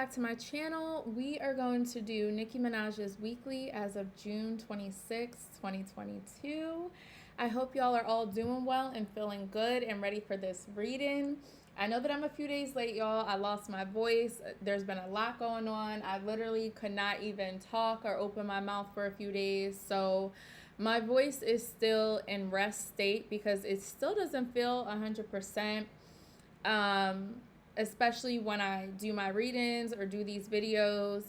back to my channel. We are going to do Nicki Minaj's weekly as of June 26th, 2022. I hope y'all are all doing well and feeling good and ready for this reading. I know that I'm a few days late, y'all. I lost my voice. There's been a lot going on. I literally could not even talk or open my mouth for a few days. So my voice is still in rest state because it still doesn't feel 100%. Especially when I do my readings or do these videos,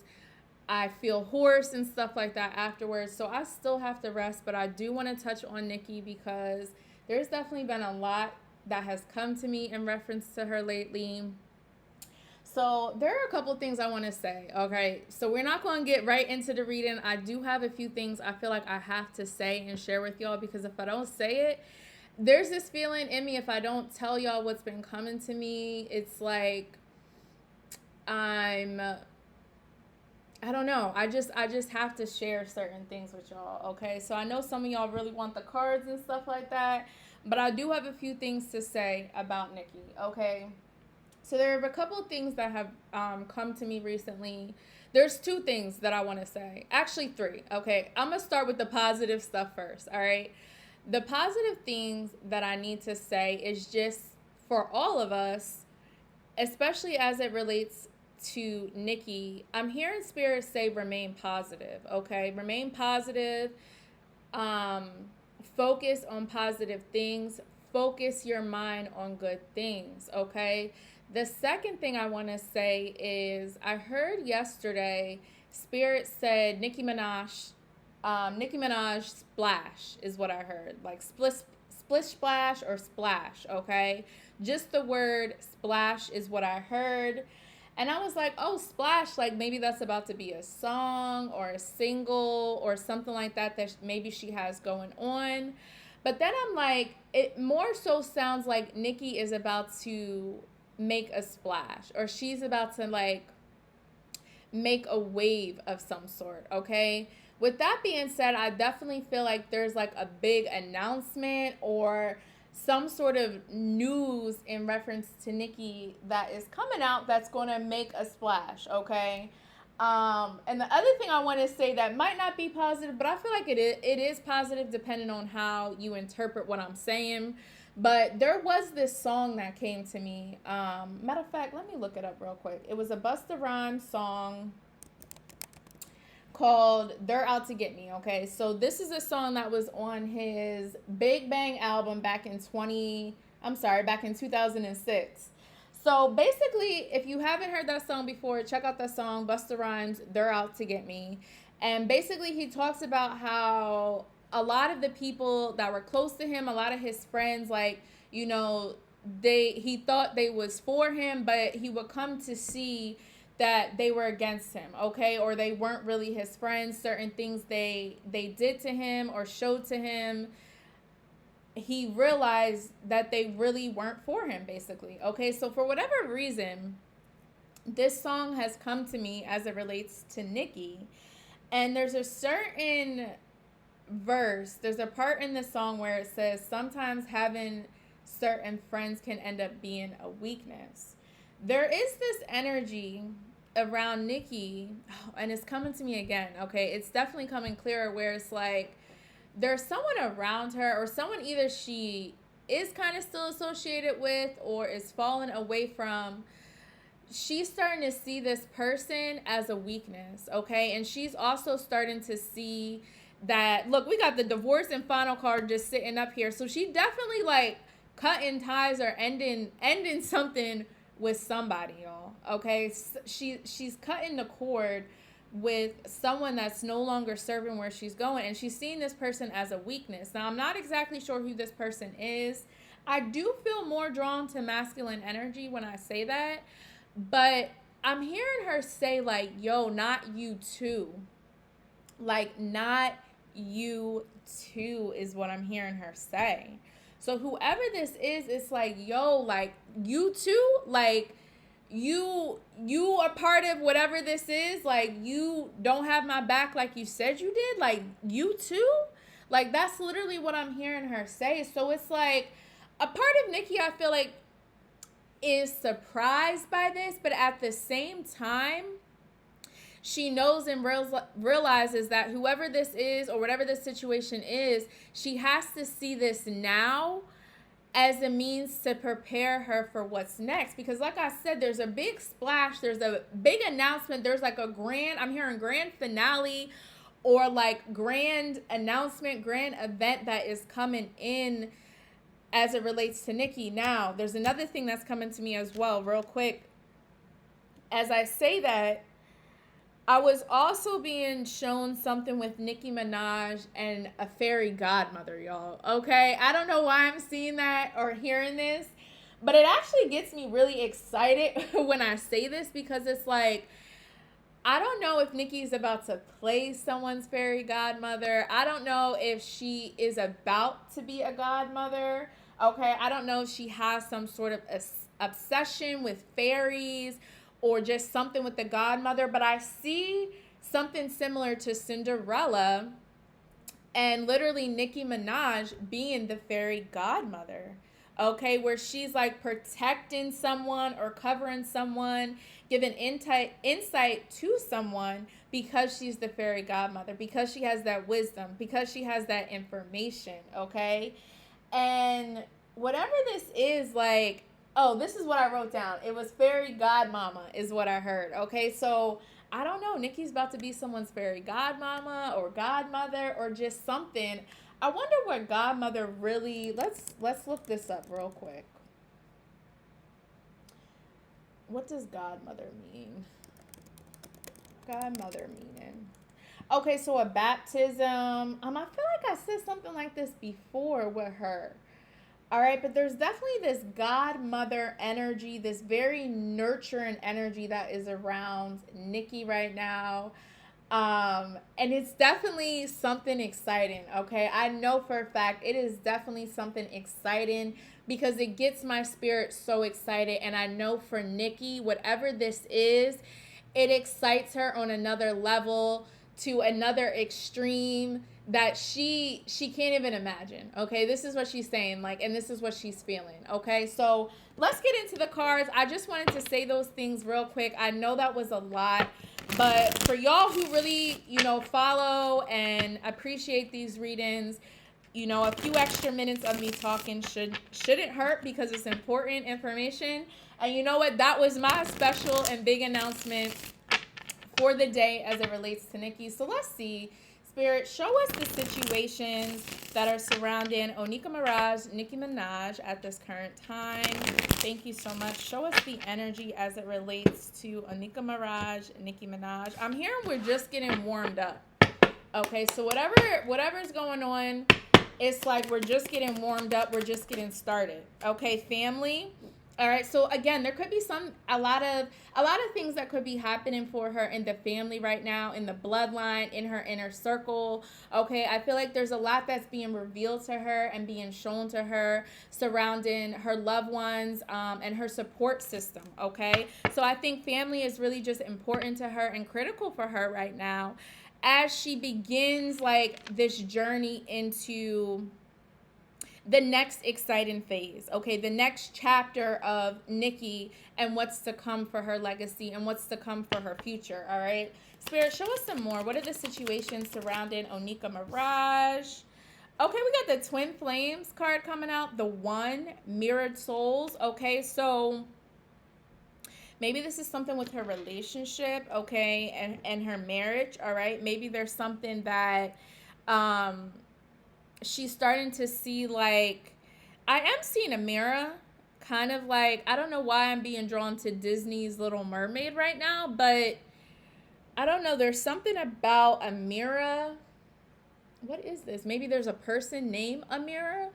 I feel hoarse and stuff like that afterwards. So I still have to rest, but I do want to touch on Nicki because there's definitely been a lot that has come to me in reference to her lately. So there are a couple of things I want to say. Okay, so we're not going to get right into the reading. I do have a few things I feel like I have to say and share with y'all, because if I don't say it, there's this feeling in me, if I don't tell y'all what's been coming to me, it's like I don't know. I just have to share certain things with y'all, okay? So I know some of y'all really want the cards and stuff like that, but I do have a few things to say about Nicki, okay? So there are a couple of things that have come to me recently. There's two things that I want to say. Actually, three, okay? I'm going to start with the positive stuff first, all right? The positive things that I need to say is just for all of us, especially as it relates to Nicki, I'm hearing Spirit say remain positive, okay? Remain positive. Focus on positive things. Focus your mind on good things, okay? The second thing I want to say is I heard yesterday Spirit said Nicki Minaj splash is what I heard. Like splish splash or splash, okay? Just the word splash is what I heard. And I was like, oh, splash, like maybe that's about to be a song or a single or something like that maybe she has going on. But then I'm like, it more so sounds like Nicki is about to make a splash, or she's about to like make a wave of some sort, okay? With that being said, I definitely feel like there's like a big announcement or some sort of news in reference to Nicki that is coming out that's going to make a splash, okay? And the other thing I want to say that might not be positive, but I feel like it is positive depending on how you interpret what I'm saying. But there was this song that came to me. Matter of fact, let me look it up real quick. It was a Busta Rhymes song called They're Out to Get Me, okay? So this is a song that was on his Big Bang album back in 2006. So basically, if you haven't heard that song before, check out that song, Busta Rhymes, They're Out to Get Me. And basically he talks about how a lot of the people that were close to him, a lot of his friends, like, you know, he thought they was for him, but he would come to see that they were against him, okay? Or they weren't really his friends. Certain things they did to him or showed to him, he realized that they really weren't for him, basically, okay? So for whatever reason, this song has come to me as it relates to Nicki. And there's a certain verse, there's a part in the song where it says, sometimes having certain friends can end up being a weakness. There is this energy around Nicki, and it's coming to me again, okay? It's definitely coming clearer where it's like there's someone around her, or someone either she is kind of still associated with or is falling away from. She's starting to see this person as a weakness, okay? And she's also starting to see that, look, we got the divorce and final card just sitting up here. So she definitely like cutting ties or ending something with somebody, y'all, okay? She's cutting the cord with someone that's no longer serving where she's going, and she's seeing this person as a weakness. Now, I'm not exactly sure who this person is. I do feel more drawn to masculine energy when I say that, but I'm hearing her say like, yo, not you too. Like, not you too is what I'm hearing her say. So whoever this is, it's like, yo, like, you too? Like, you are part of whatever this is? Like, you don't have my back like you said you did? Like, you too? Like, that's literally what I'm hearing her say. So it's like, a part of Nicki, I feel like, is surprised by this, but at the same time, she knows and realizes that whoever this is or whatever this situation is, she has to see this now as a means to prepare her for what's next. Because like I said, there's a big splash, there's a big announcement, there's like a grand, I'm hearing grand finale or like grand announcement, grand event that is coming in as it relates to Nicki. Now, there's another thing that's coming to me as well, real quick. As I say that, I was also being shown something with Nicki Minaj and a fairy godmother, y'all. Okay? I don't know why I'm seeing that or hearing this, but it actually gets me really excited when I say this, because it's like, I don't know if Nicki's about to play someone's fairy godmother. I don't know if she is about to be a godmother. Okay? I don't know if she has some sort of obsession with fairies or just something with the godmother, but I see something similar to Cinderella and literally Nicki Minaj being the fairy godmother, okay, where she's like protecting someone or covering someone, giving insight to someone because she's the fairy godmother, because she has that wisdom, because she has that information, okay? And whatever this is, like, oh, this is what I wrote down. It was fairy godmama is what I heard. Okay, so I don't know. Nicki's about to be someone's fairy godmama or godmother or just something. I wonder what godmother really. Let's look this up real quick. What does godmother mean? Godmother meaning. Okay, so a baptism. I feel like I said something like this before with her. All right, but there's definitely this godmother energy, this very nurturing energy that is around Nicki right now. And it's definitely something exciting, okay? I know for a fact it is definitely something exciting because it gets my spirit so excited. And I know for Nicki, whatever this is, it excites her on another level, to another extreme that she can't even imagine. Okay, this is what she's saying, like, and this is what she's feeling. Okay, so let's get into the cards. I just wanted to say those things real quick. I know that was a lot, but for y'all who really, follow and appreciate these readings, a few extra minutes of me talking shouldn't hurt because it's important information. And you know what? That was my special and big announcement for the day as it relates to Nicki. So let's see. Spirit, show us the situations that are surrounding Nicki Minaj at this current time. Thank you so much. Show us the energy as it relates to Nicki Minaj. I'm hearing we're just getting warmed up. Okay, so whatever's going on, it's like we're just getting warmed up. We're just getting started. Okay, family. All right, so again, there could be a lot of things that could be happening for her in the family right now, in the bloodline, in her inner circle. Okay, I feel like there's a lot that's being revealed to her and being shown to her surrounding her loved ones and her support system. Okay, so I think family is really just important to her and critical for her right now as she begins like this journey into the next exciting phase, okay? The next chapter of Nicki and what's to come for her legacy and what's to come for her future, all right? Spirit, show us some more. What are the situations surrounding Nicki Minaj? Okay, we got the Twin Flames card coming out. The One, Mirrored Souls, okay? So maybe this is something with her relationship, okay, and her marriage, all right? Maybe there's something that she's starting to see, like, I am seeing a mirror, kind of like, I don't know why I'm being drawn to Disney's Little Mermaid right now, but I don't know, there's something about a mirror. What is this? Maybe there's a person named Amira.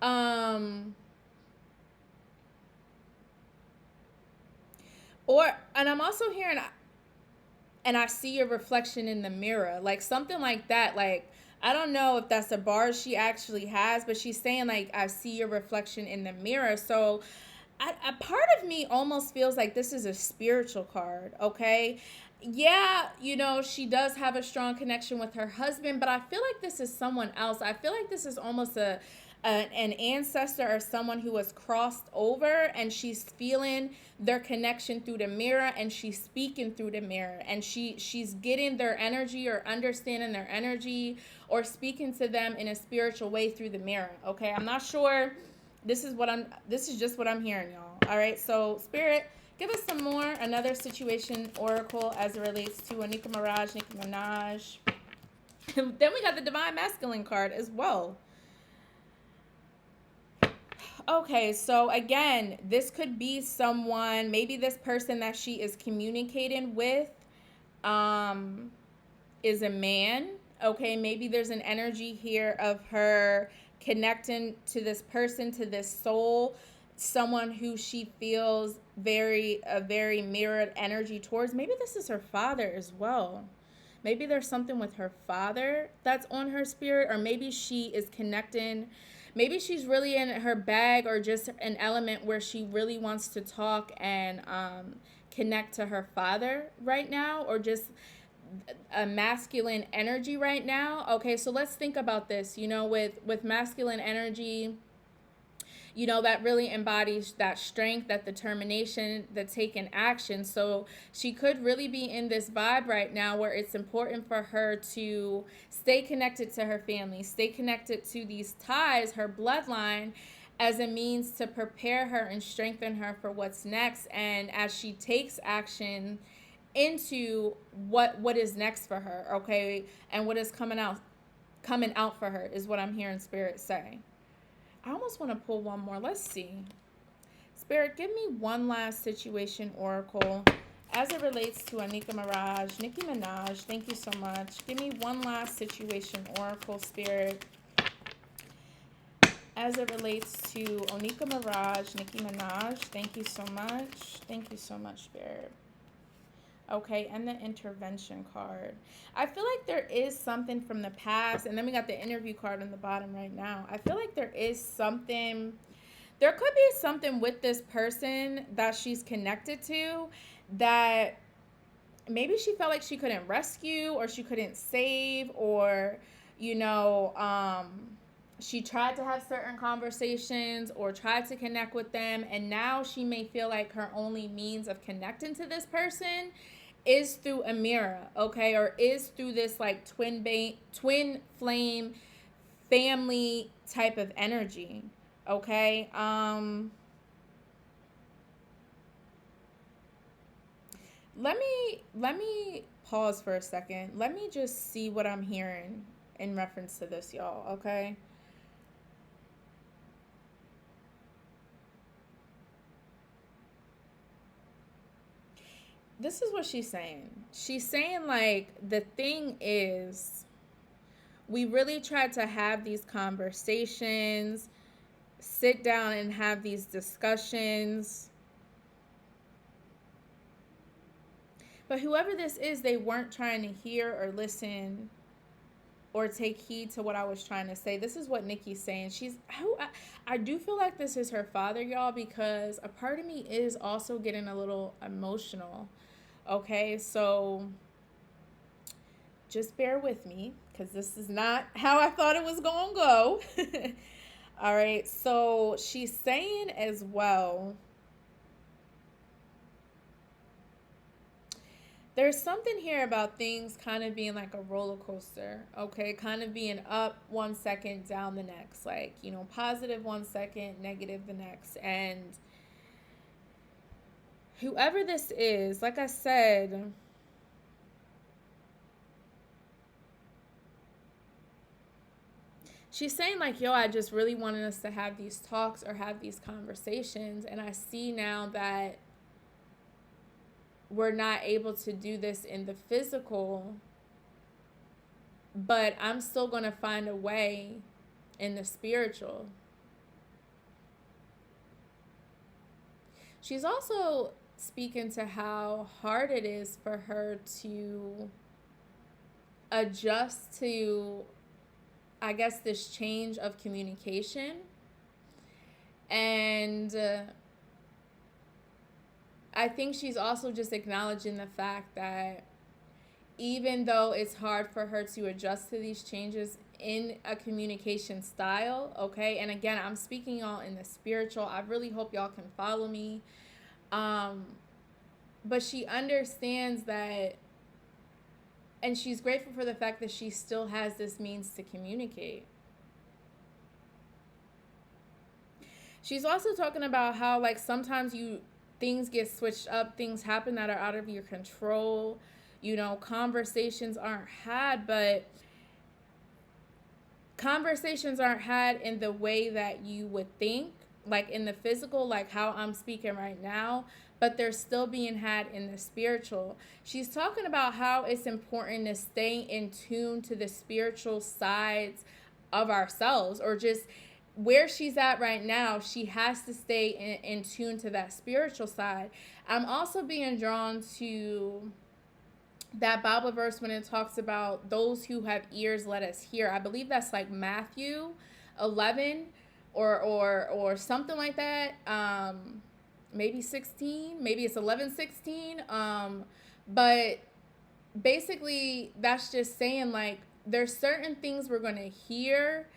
And I'm also hearing, and I see your reflection in the mirror, like something like that, like, I don't know if that's a bar she actually has, but she's saying, like, I see your reflection in the mirror. So a part of me almost feels like this is a spiritual card, okay? Yeah, she does have a strong connection with her husband, but I feel like this is someone else. I feel like this is almost a an ancestor or someone who has crossed over, and she's feeling their connection through the mirror, and she's speaking through the mirror, and she's getting their energy or understanding their energy or speaking to them in a spiritual way through the mirror. Okay, I'm not sure. This is just what I'm hearing, y'all. All right, so Spirit, give us some more, another situation oracle as it relates to Nicki Minaj. Then we got the Divine Masculine card as well. Okay, so again, this could be someone, maybe this person that she is communicating with um, is a man. Okay, maybe there's an energy here of her connecting to this person, to this soul, someone who she feels a very mirrored energy towards. Maybe this is her father as well. Maybe there's something with her father that's on her spirit, or maybe she is connecting. Maybe she's really in her bag, or just an element where she really wants to talk and connect to her father right now, or just a masculine energy right now. Okay, so let's think about this. With masculine energy, that really embodies that strength, that determination, the taking action. So she could really be in this vibe right now where it's important for her to stay connected to her family, stay connected to these ties, her bloodline, as a means to prepare her and strengthen her for what's next. And as she takes action into what is next for her, okay, and what is coming out for her is what I'm hearing Spirit say. I almost want to pull one more. Let's see. Spirit, give me one last situation oracle as it relates to Nicki Minaj. Thank you so much. Give me one last situation oracle, Spirit, as it relates to Nicki Minaj. Thank you so much. Thank you so much, Spirit. Okay, and the intervention card. I feel like there is something from the past, and then we got the interview card on the bottom right now. I feel like there could be something with this person that she's connected to that maybe she felt like she couldn't rescue, or she couldn't save, or, she tried to have certain conversations or tried to connect with them, and now she may feel like her only means of connecting to this person is through a mirror, okay, or is through this like twin flame family type of energy, okay. Let me pause for a second. Let me just see what I'm hearing in reference to this, y'all, okay. This is what she's saying. She's saying, like, the thing is, we really tried to have these conversations, sit down and have these discussions. But whoever this is, they weren't trying to hear or listen or take heed to what I was trying to say. This is what Nicki's saying. I do feel like this is her father, y'all, because a part of me is also getting a little emotional. Okay, so just bear with me, because this is not how I thought it was going to go. All right, so she's saying as well, there's something here about things kind of being like a roller coaster, okay? Kind of being up 1 second, down the next. Like, positive 1 second, negative the next. And whoever this is, like I said, she's saying, like, yo, I just really wanted us to have these talks or have these conversations. And I see now that we're not able to do this in the physical, but I'm still going to find a way in the spiritual. She's also speaking to how hard it is for her to adjust to, I guess, this change of communication. And I think she's also just acknowledging the fact that even though it's hard for her to adjust to these changes in a communication style, okay? And again, I'm speaking all in the spiritual. I really hope y'all can follow me. But she understands that, and she's grateful for the fact that she still has this means to communicate. She's also talking about how, like, sometimes things get switched up, things happen that are out of your control, conversations aren't had, but conversations aren't had in the way that you would think, like in the physical, like how I'm speaking right now, but they're still being had in the spiritual. She's talking about how it's important to stay in tune to the spiritual sides of ourselves, or just where she's at right now. She has to stay in tune to that spiritual side. I'm also being drawn to that Bible verse when it talks about those who have ears, let us hear. I believe that's like Matthew 11 or something like that. Maybe 16, maybe it's 11:16. But basically that's just saying, like, there's certain things we're going to hear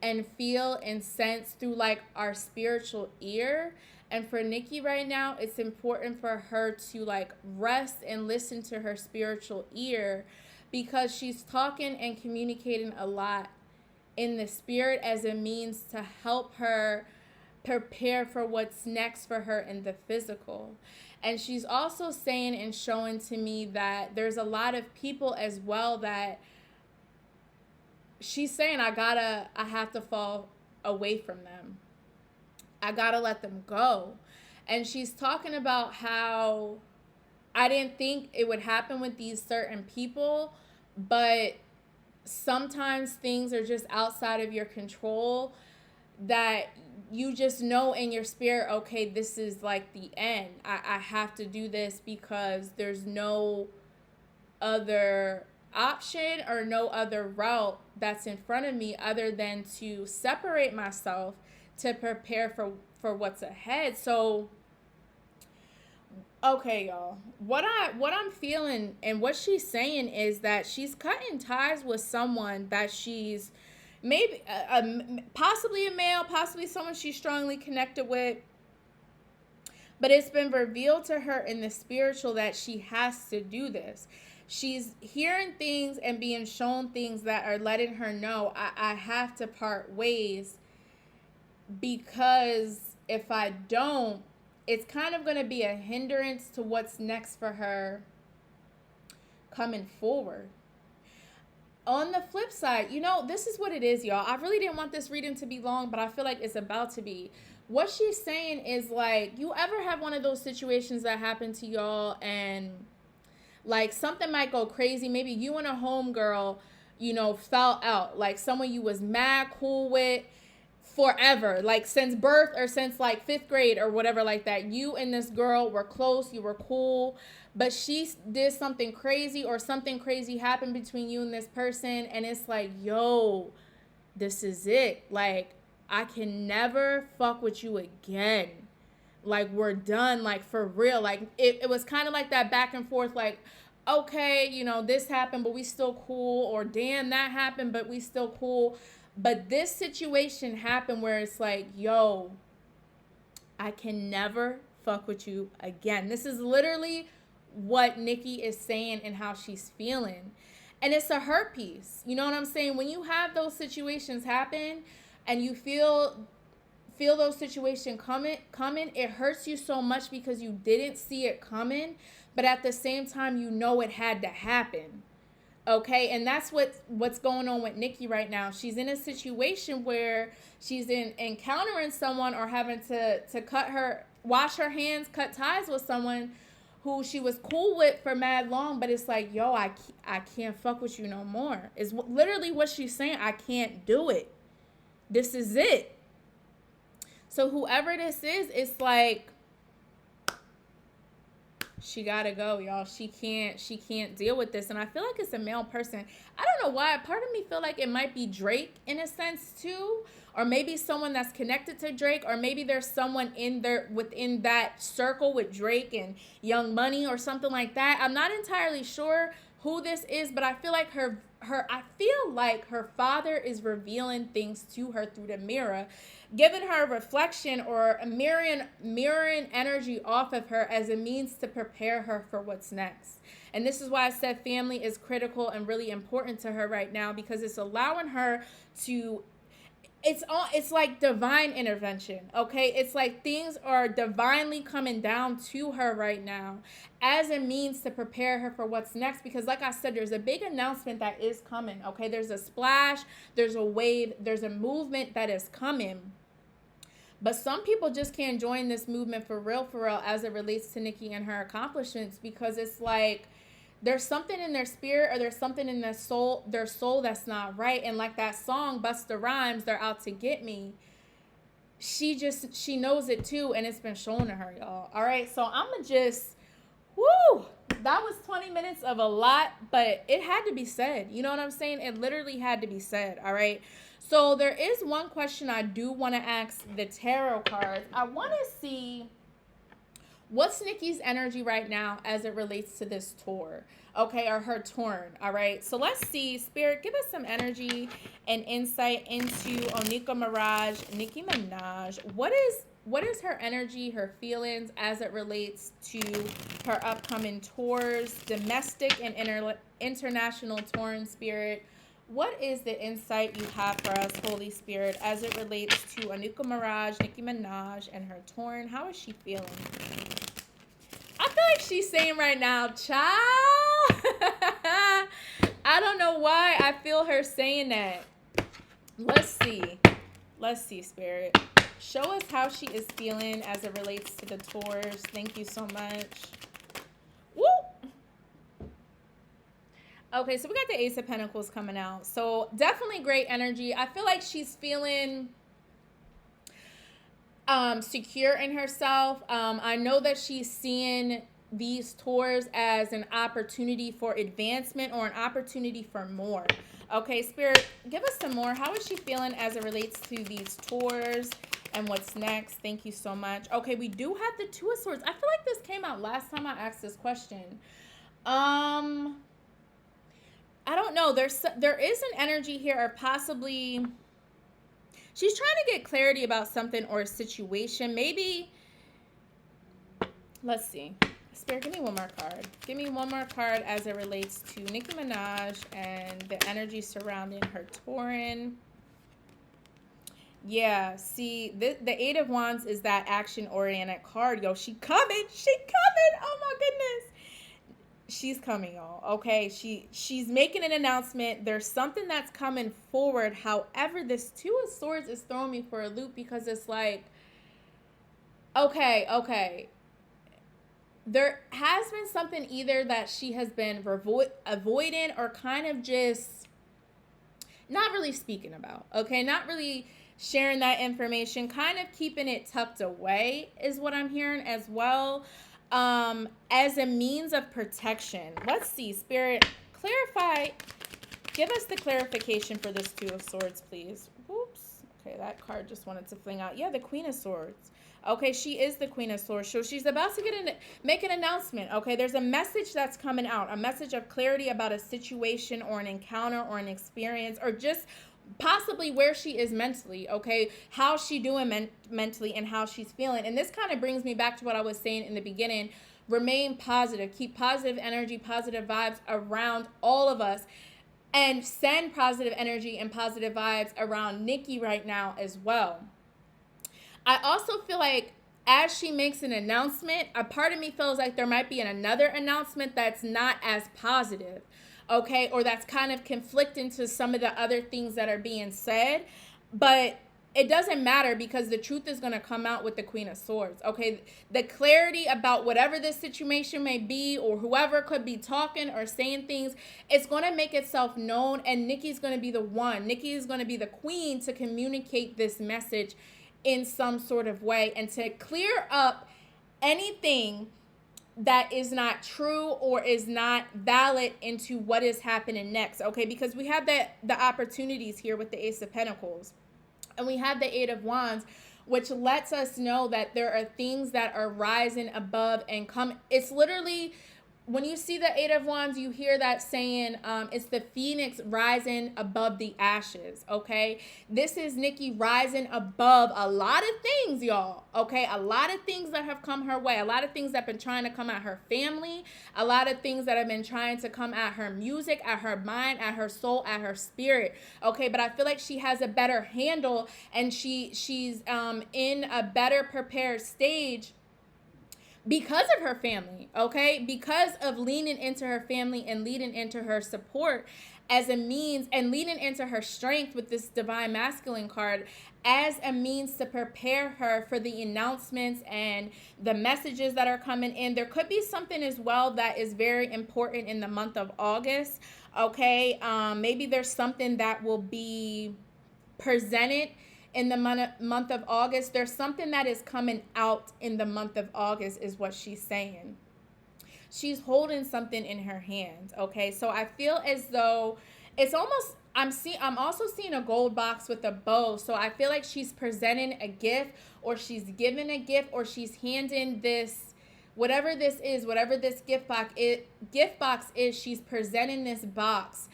and feel and sense through, like, our spiritual ear. And for Nicki right now, it's important for her to, like, rest and listen to her spiritual ear, because she's talking and communicating a lot in the spirit as a means to help her prepare for what's next for her in the physical. And she's also saying and showing to me that there's a lot of people as well that she's saying, I have to fall away from them. I gotta let them go. And she's talking about how I didn't think it would happen with these certain people, but sometimes things are just outside of your control, that you just know in your spirit, okay, this is like the end. I have to do this because there's no other option or no other route that's in front of me other than to separate myself to prepare for what's ahead. So, okay, y'all, what I'm feeling and what she's saying is that she's cutting ties with someone that she's maybe possibly a male, possibly someone she's strongly connected with, but it's been revealed to her in the spiritual that she has to do this. She's hearing things and being shown things that are letting her know, I have to part ways, because if I don't, it's kind of going to be a hindrance to what's next for her coming forward. On the flip side, this is what it is, y'all. I really didn't want this reading to be long, but I feel like it's about to be. What she's saying is, like, you ever have one of those situations that happen to y'all and, like, something might go crazy. Maybe you and a homegirl, fell out. Like, someone you was mad cool with forever, like since birth or since like 5th grade or whatever like that. You and this girl were close, you were cool, but she did something crazy or something crazy happened between you and this person, and it's like, yo, this is it. Like, I can never fuck with you again. Like, we're done, like, for real. Like, it was kind of like that back and forth, like, okay, this happened, but we still cool, or damn, that happened, but we still cool. But this situation happened where it's like, yo, I can never fuck with you again. This is literally what Nicki is saying and how she's feeling. And it's a hurt piece. You know what I'm saying? When you have those situations happen and you feel those situations coming, it hurts you so much because you didn't see it coming. But at the same time, it had to happen. Okay, and that's what's going on with Nicki right now. She's in a situation where she's encountering someone or having to wash her hands, cut ties with someone who she was cool with for mad long, but it's like, yo, I can't fuck with you no more. Is literally what she's saying. I can't do it. This is it. So whoever this is, it's like, she gotta go, y'all. She can't deal with this. And I feel like it's a male person. I don't know why. Part of me feel like it might be Drake in a sense too, or maybe someone that's connected to Drake, or maybe there's someone within that circle with Drake and Young Money or something like that. I'm not entirely sure who this is, but I feel like her father is revealing things to her through the mirror, giving her a reflection or a mirroring energy off of her as a means to prepare her for what's next. And this is why I said family is critical and really important to her right now, because it's allowing her to, it's like divine intervention, okay? It's like things are divinely coming down to her right now as a means to prepare her for what's next, because like I said, there's a big announcement that is coming, okay? There's a splash, there's a wave, there's a movement that is coming. But some people just can't join this movement for real, as it relates to Nicki and her accomplishments, because it's like there's something in their spirit or there's something in their soul that's not right. And like that song, Busta Rhymes, They're Out to Get Me, she knows it too, and it's been shown to her, y'all. All right, so I'm gonna just, woo, that was 20 minutes of a lot, but it had to be said. You know what I'm saying? It literally had to be said, all right? So there is one question I do want to ask the tarot cards. I want to see what's Nicki's energy right now as it relates to this tour, okay, or her turn, all right? So let's see. Spirit, give us some energy and insight into Nicki Minaj. What is her energy, her feelings as it relates to her upcoming tours, domestic and international touring, Spirit? What is the insight you have for us, Holy Spirit, as it relates to Nicki Minaj, and her touring? How is she feeling? I feel like she's saying right now, child. I don't know why I feel her saying that. Let's see, Spirit. Show us how she is feeling as it relates to the tours. Thank you so much. Woo! Okay, so we got the Ace of Pentacles coming out. So definitely great energy. I feel like she's feeling secure in herself. I know that she's seeing these tours as an opportunity for advancement or an opportunity for more. Okay, Spirit, give us some more. How is she feeling as it relates to these tours and what's next? Thank you so much. Okay, we do have the Two of Swords. I feel like this came out last time I asked this question. I don't know. There is an energy here, or possibly she's trying to get clarity about something or a situation. Maybe, let's see. Spirit, give me one more card. Give me one more card as it relates to Nicki Minaj and the energy surrounding her touring. Yeah, see, the Eight of Wands is that action-oriented card. Yo, she coming. She coming. Oh, my goodness. She's coming, y'all. Okay, she's making an announcement. There's something that's coming forward. However, this Two of Swords is throwing me for a loop, because it's like, okay. There has been something either that she has been avoiding or kind of just not really speaking about, okay? Not really sharing that information, kind of keeping it tucked away is what I'm hearing as well, as a means of protection. Let's see, Spirit, clarify. Give us the clarification for this Two of Swords, please. Oops. Okay, that card just wanted to fling out. Yeah, the Queen of Swords. Okay, she is the Queen of Swords. So she's about to make an announcement. Okay, there's a message that's coming out, a message of clarity about a situation or an encounter or an experience, or just possibly where she is mentally, okay? How she doing mentally and how she's feeling. And this kind of brings me back to what I was saying in the beginning. Remain positive. Keep positive energy, positive vibes around all of us. And send positive energy and positive vibes around Nicki right now as well. I also feel like as she makes an announcement, a part of me feels like there might be another announcement that's not as positive, okay? Or that's kind of conflicting to some of the other things that are being said. But it doesn't matter, because the truth is going to come out with the Queen of Swords, okay? The clarity about whatever this situation may be, or whoever could be talking or saying things, it's going to make itself known, and Nicki's going to be the one. Nicki is going to be the queen to communicate this message in some sort of way, and to clear up anything that is not true or is not valid into what is happening next, okay? Because we have the opportunities here with the Ace of Pentacles, and we have the Eight of Wands, which lets us know that there are things that are rising above and come. It's literally when you see the Eight of Wands, you hear that saying, it's the phoenix rising above the ashes, okay? This is Nicki rising above a lot of things, y'all, okay? A lot of things that have come her way, a lot of things that have been trying to come at her family, a lot of things that have been trying to come at her music, at her mind, at her soul, at her spirit, okay? But I feel like she has a better handle, and she's in a better prepared stage because of her family, okay? Because of leaning into her family and leading into her support as a means, and leaning into her strength with this divine masculine card as a means to prepare her for the announcements and the messages that are coming in. There could be something as well that is very important in the month of August, okay? Maybe there's something that will be presented in the month of August. There's something that is coming out in the month of August, is what she's saying. She's holding something in her hand, okay? So I feel as though it's almost, I'm also seeing a gold box with a bow. So I feel like she's presenting a gift, or she's giving a gift, or she's handing this, whatever this is, whatever this gift box is, she's presenting this box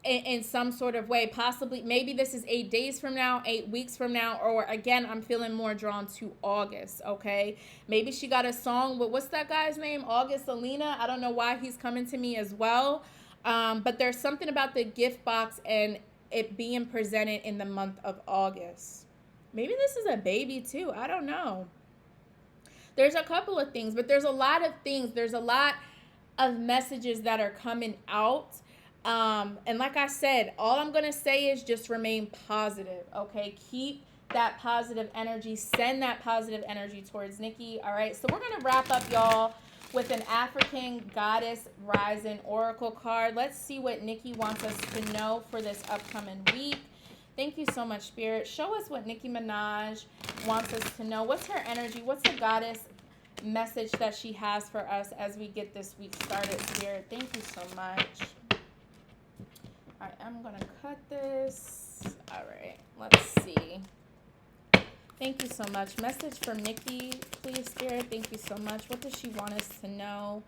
in some sort of way. Possibly, maybe this is 8 days from now, 8 weeks from now, or again, I'm feeling more drawn to August, okay? Maybe she got a song with, what's that guy's name? August Alina. I don't know why he's coming to me as well. But there's something about the gift box and it being presented in the month of August. Maybe this is a baby too. I don't know. There's a couple of things, but there's a lot of things. There's a lot of messages that are coming out. And like I said, all I'm going to say is just remain positive, okay? Keep that positive energy. Send that positive energy towards Nicki, all right? So we're going to wrap up, y'all, with an African Goddess Rising Oracle card. Let's see what Nicki wants us to know for this upcoming week. Thank you so much, Spirit. Show us what Nicki Minaj wants us to know. What's her energy? What's the goddess message that she has for us as we get this week started, Spirit? Thank you so much. All right, I'm going to cut this. All right, let's see. Thank you so much. Message from Nicki, please, Spirit. Thank you so much. What does she want us to know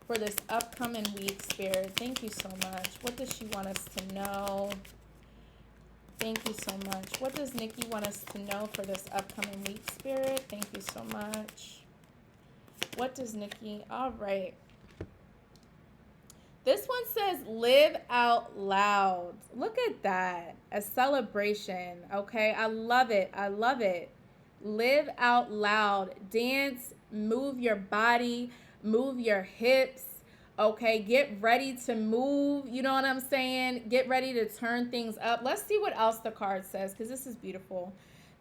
for this upcoming week, Spirit? Thank you so much. What does she want us to know? Thank you so much. What does Nicki want us to know for this upcoming week, Spirit? Thank you so much. What does Nicki? All right. This one says, live out loud. Look at that. A celebration. Okay. I love it. I love it. Live out loud. Dance. Move your body. Move your hips. Okay. Get ready to move. You know what I'm saying? Get ready to turn things up. Let's see what else the card says, because this is beautiful.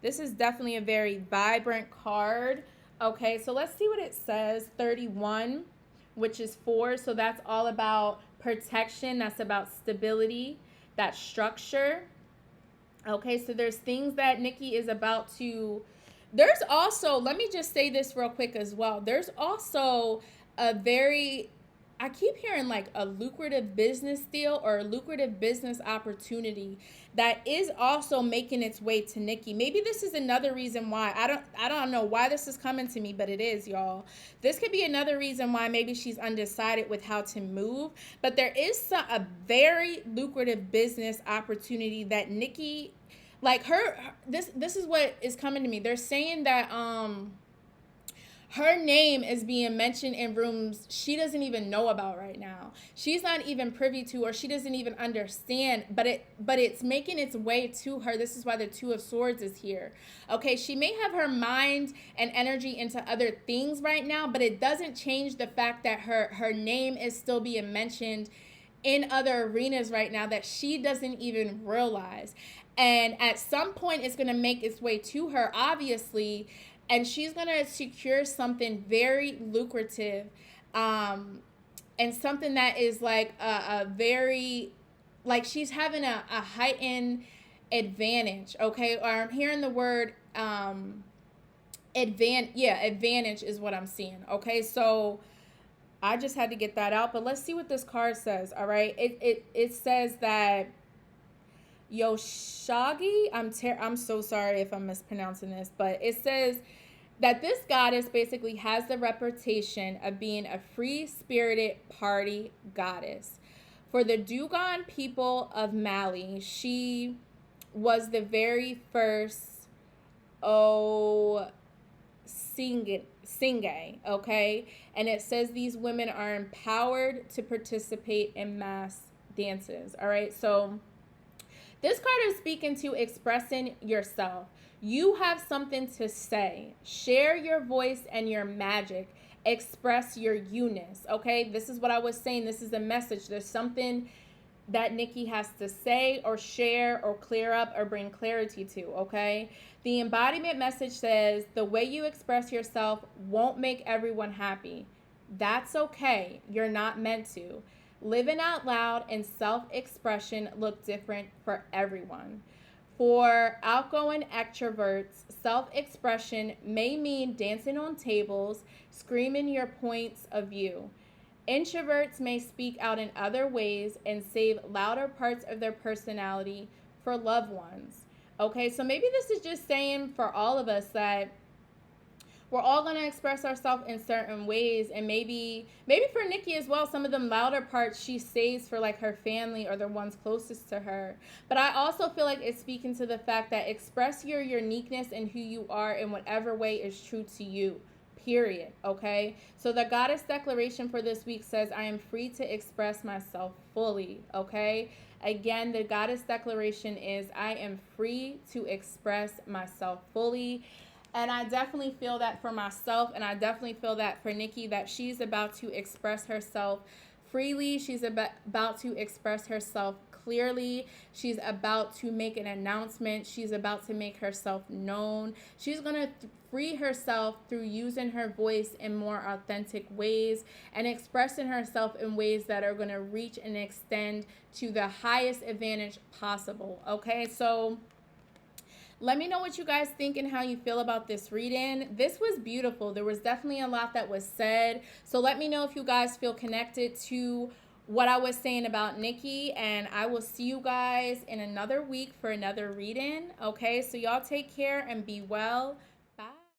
This is definitely a very vibrant card. Okay. So let's see what it says. 31. Which is 4. So that's all about protection. That's about stability, that structure. Okay, so there's things that Nicki is about to, there's also, let me just say this real quick as well. There's also a very, I keep hearing like a lucrative business deal or a lucrative business opportunity that is also making its way to Nicki. Maybe this is another reason why. I don't know why this is coming to me, but it is, y'all. This could be another reason why maybe she's undecided with how to move. But there is a very lucrative business opportunity that Nicki, like this is what is coming to me. They're saying that her name is being mentioned in rooms she doesn't even know about right now. She's not even privy to, or she doesn't even understand, but it's making its way to her. This is why the Two of Swords is here. Okay, she may have her mind and energy into other things right now, but it doesn't change the fact that her name is still being mentioned in other arenas right now that she doesn't even realize. And at some point, it's going to make its way to her, obviously, and she's going to secure something very lucrative, and something that is like a very, like she's having a heightened advantage, okay? Or I'm hearing the word advantage is what I'm seeing, okay? So I just had to get that out, but let's see what this card says, all right? It says that Yoshagi, I'm so sorry if I'm mispronouncing this, but it says that this goddess basically has the reputation of being a free-spirited party goddess. For the Dogon people of Mali, she was the very first Singe, okay? And it says these women are empowered to participate in mass dances, all right? So this card is speaking to expressing yourself. You have something to say. Share your voice and your magic. Express your you-ness, okay? This is what I was saying. This is a message. There's something that Nicki has to say or share or clear up or bring clarity to, okay? The embodiment message says the way you express yourself won't make everyone happy. That's okay. You're not meant to. Living out loud and self-expression look different for everyone. For outgoing extroverts, self-expression may mean dancing on tables, screaming your points of view. Introverts may speak out in other ways and save louder parts of their personality for loved ones. Okay, so maybe this is just saying for all of us that we're all going to express ourselves in certain ways, and maybe for Nicki as well, some of them louder parts she saves for like her family or the ones closest to her. But I also feel like it's speaking to the fact that express your uniqueness and who you are in whatever way is true to you, period. Okay, so the goddess declaration for this week says I am free to express myself fully. Okay, again, the goddess declaration is I am free to express myself fully. And I definitely feel that for myself, and I definitely feel that for Nicki, that she's about to express herself freely. She's about to express herself clearly. She's about to make an announcement. She's about to make herself known. She's going to free herself through using her voice in more authentic ways and expressing herself in ways that are going to reach and extend to the highest advantage possible. Okay, so let me know what you guys think and how you feel about this reading. This was beautiful. There was definitely a lot that was said. So let me know if you guys feel connected to what I was saying about Nicki. And I will see you guys in another week for another reading. Okay, so y'all take care and be well.